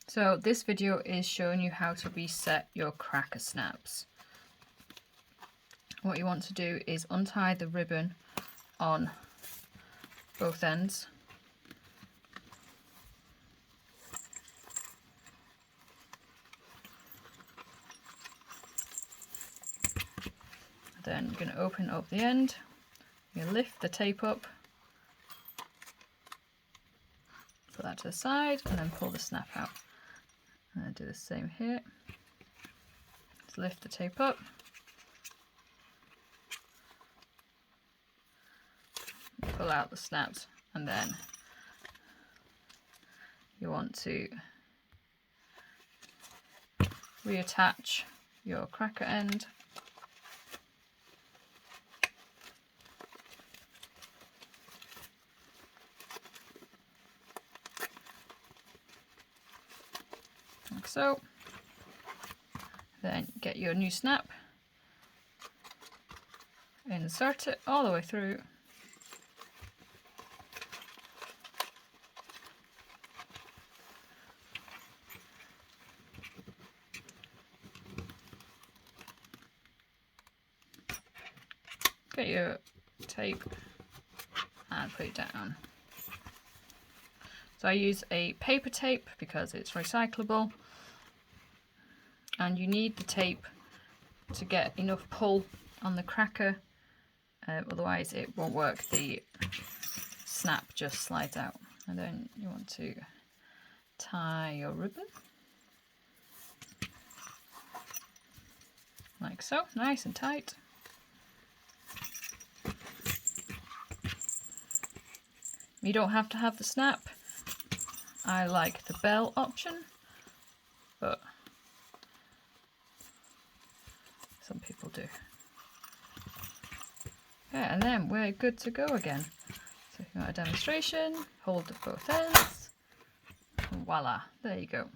So this video is showing you how to reset your cracker snaps. What you want to do is untie the ribbon on both ends. Then you're going to open up the end, you lift the tape up, put that to the side, and then pull the snap out. And then do the same here. Just lift the tape up, pull out the snaps, and then you want to reattach your cracker end. Like so. Then get your new snap, insert it all the way through, get your tape and put it down. So I use a paper tape because it's recyclable, and you need the tape to get enough pull on the cracker, otherwise it won't work. The snap just slides out. And then you want to tie your ribbon like so, nice and tight. You don't have to have the snap. I like the bell option, but some people do. Yeah, and then we're good to go again. So if you want a demonstration, hold both ends, and voila, there you go.